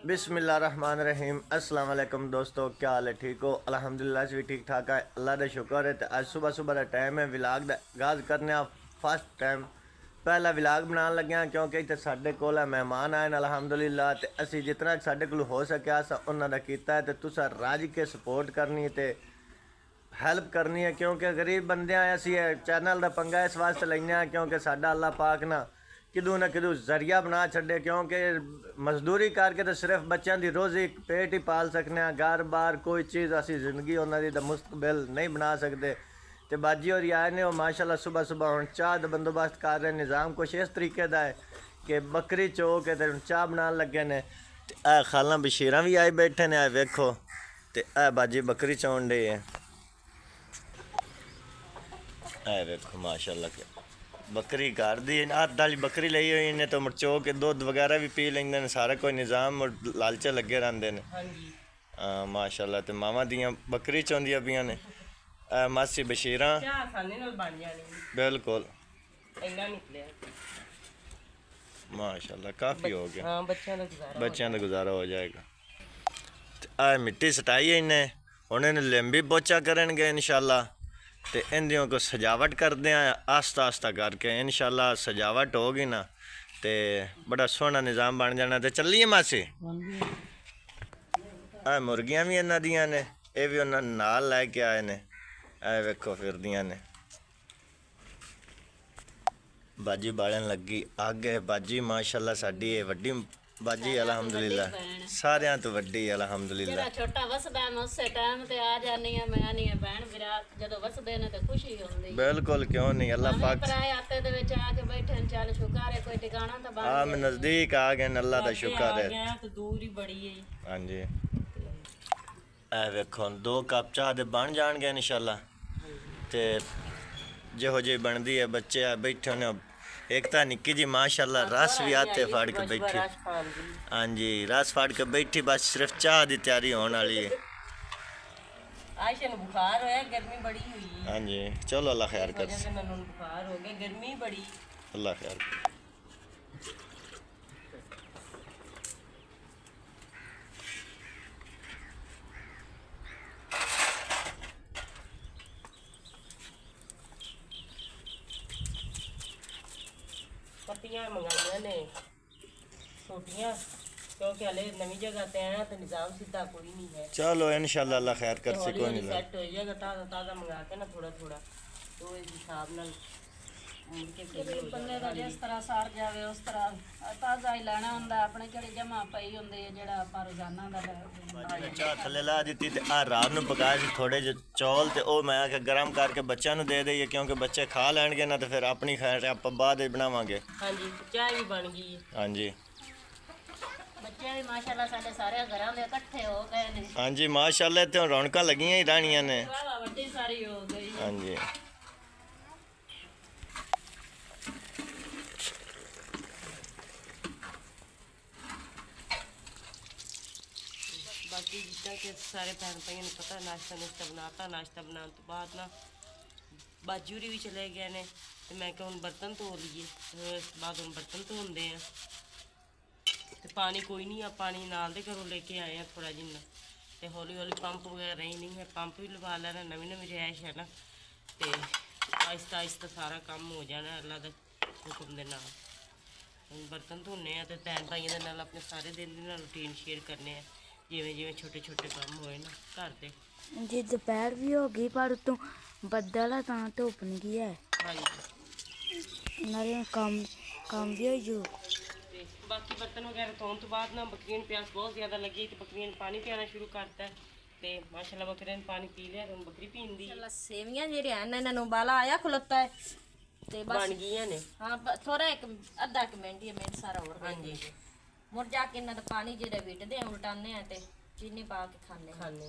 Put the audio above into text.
बिस्मिल्लाहिर्रहमानिर्रहीम। अस्सलाम वालेकुम दोस्तों, क्या हाल है? ठीक हो? अल्हम्दुलिल्लाह से भी ठीक ठाक है, अल्लाह का शुक्र है। तो आज सुबह सुबह का टाइम है विलाग का आगाज़ करने। फर्स्ट टाइम पहला विलाग बनाने लगे हैं क्योंकि इतने साढ़े कोल मेहमान आए अल्हम्दुलिल्लाह। तो असी जितना साढ़े कोल हो सकिया असा उन्होंने किया है। तो तुसा रज के सपोर्ट करनी तो हैल्प करनी है क्योंकि गरीब बंदे असी चैनल का पंगा इस वास्ते लेने क्योंकि साडा अल्लाह पाक ना किदू जरिया बना छे क्योंकि मजदूरी करके तो सिर्फ बच्चों की रोज़ी पेट ही पाल सकने। घर बार कोई चीज़ असी जिंदगी उन्होंने दा मुस्तकबिल नहीं बना सकते। तो बाजी और आए ने माशाल्लाह सुबह सुबह हम चाह का बंदोबस्त कर रहे। निज़ाम कुछ इस तरीके का है कि बकरी चो के तो चाह बना लगे ने। खाला बशीर भी आए बैठे ने, वेखो तो बाजी बकरी चौन डे है। वेखो माशाल्लाह के बकरी घर दी अद्ध वाली बकरी ली हुई ने तो मुड़ चो के दुध वगैरह भी पी लेंगे ने। सारा कोई निज़ाम और लालचे लगे रहते हैं। हाँ माशाल्लाह। तो मामा दियाँ बकरी चौंदियां पियां ने। मासी बशीरा बिल्कुल माशाल्लाह काफ़ी हो गया। बच्चों का गुजारा हो जाएगा। मिट्टी सटाई है इन्हें, हुण इन्हें लिंबी पोचा करेंगे इंशाल्लाह। तो इंदियों को सजावट करते हैं आस्ता आस्ता करके। इंशाल्लाह सजावट होगी ना तो बड़ा सोहना निज़ाम बन जाना। तो चलिए मासी। मुर्गियां भी इन्हों दियां ने, ये भी उन्होंने नाल लैके आए ने। वेखो फिरदियां ने। बाजी बालन लगी आगे बाजी माशाल्लाह साडी वड्डी बाजी अल्हम्दुलिल्लाह सारियां तो वड्डी अल्हम्दुलिल्लाह। छोटा वसदा मैं उस टाइम ते आ जानी है। मैं नहीं है बहन भरा जदों वसदे ने ते खुशी होंदी। बिल्कुल क्यों नहीं, अल्लाह पाक पराए आते दे विच आके बैठे चल शुक्र है कोई ठिकाना तो बन गया। मैं नजदीक आ गए, अल्लाह दा शुक्र है। गया तो दूर ही बड़ी है। हां जी वेखो 2 कप चाह दे बन जाएंगे इंशाल्लाह। ते जो जी बनती है बच्चे बैठे ने। एक तो निक्की जी माशाल्लाह रस भी आते फाड़ के बैठी। हाँ जी रस फाड़ के बैठी, बस सिर्फ चाह की तैयारी होने वाली है। आयशा ने बुखार होया, गर्मी बड़ी हुई। हाँ जी चलो अल्लाह खैर कर। बुखार हो गया, गर्मी बड़ी। अल्लाह खैर। पत्तियां मंगाइया ने छोटियां क्योंकि हले नवी जगह ते आया तो निज़ाम सीधा कोई नहीं है। चलो इंशाल्लाह अल्लाह खैर कर से कोई नहीं सेट हो जाएगा। ताज़ा ताज़ा मंगा के ना थोड़ा थोड़ा तो इस हिसाब नाल गरीब बंदे का जिस तरह सर जाए उस तरह ताज़ा ही लेना होंगे। अपने जड़े जमा पई होंगे जोड़ा आप रोजाना का चाह थले ला दी। रात को पकाए थोड़े जे चौल तो वह मैं आख्या गर्म करके बच्चों को दे दईए क्योंकि बच्चे खा लैणगे ना तो फिर अपनी खैर आप बाद बनावांगे। हाँ जी चाय भी बन गई है। हाँ जी बच्चे भी माशाल्लाह सारे सारे घर दे इकट्ठे हो गए ने। हाँ जी माशाल्लाह तो रौनक लगियां ही रहनियां ने। वड्डी सारी हो गई। हाँ जी बाकी जितना कि सारे भैन भाइयों ने पता नाश्ता नुश्ता बनाता। नाश्ता बनाने तो बाद ना बाजूरी भी चले गए ने। तो मैं क्या हूँ बर्तन धो लीए। इस बाद हम बर्तन धोंदे हैं। तो पानी कोई नहीं, आप पानी नाल दे घरों लेके आए हैं थोड़ा जिन्ना। तो हौली हौली पंप वगैरह रही नहीं है, पंप भी लगा लेना। नवी नवी रिहाइश है ना तो आहिस्ता आहिस्ता सारा काम हो जाना अल्लाह के हुक्म के नाल। हम बर्तन धोने तो भैन भाइयों के नाल अपने सारे दिन की रूटीन शेयर करने हैं जिमें जिमें छोटे छोटे काम होए ना घर के। जी दोपहर भी हो गई पर उतों बदल है तो धुप निकली है। हाँ जी नाले काम भी हो जो। बाकी बर्तन वगैरह धोने तो बाद ना बकरियों ने प्यास बहुत ज़्यादा लगी तो बकरियों ने पानी पियाना शुरू करता है। तो माशाल्लाह बकरियों ने पानी पी लिया तो बकरी पींदी। सेवियां जेह्ड़े हैं इन्होंने उबाला आया खलोता है तो बन गई ने। हाँ थोड़ा एक अद्धा मिनट ही मिनट सारा और। हाँ जी मुड़ जाके इन्होंने पानी जेह्ड़ा बिटदे उल्टाने तो चीनी पा के खाने।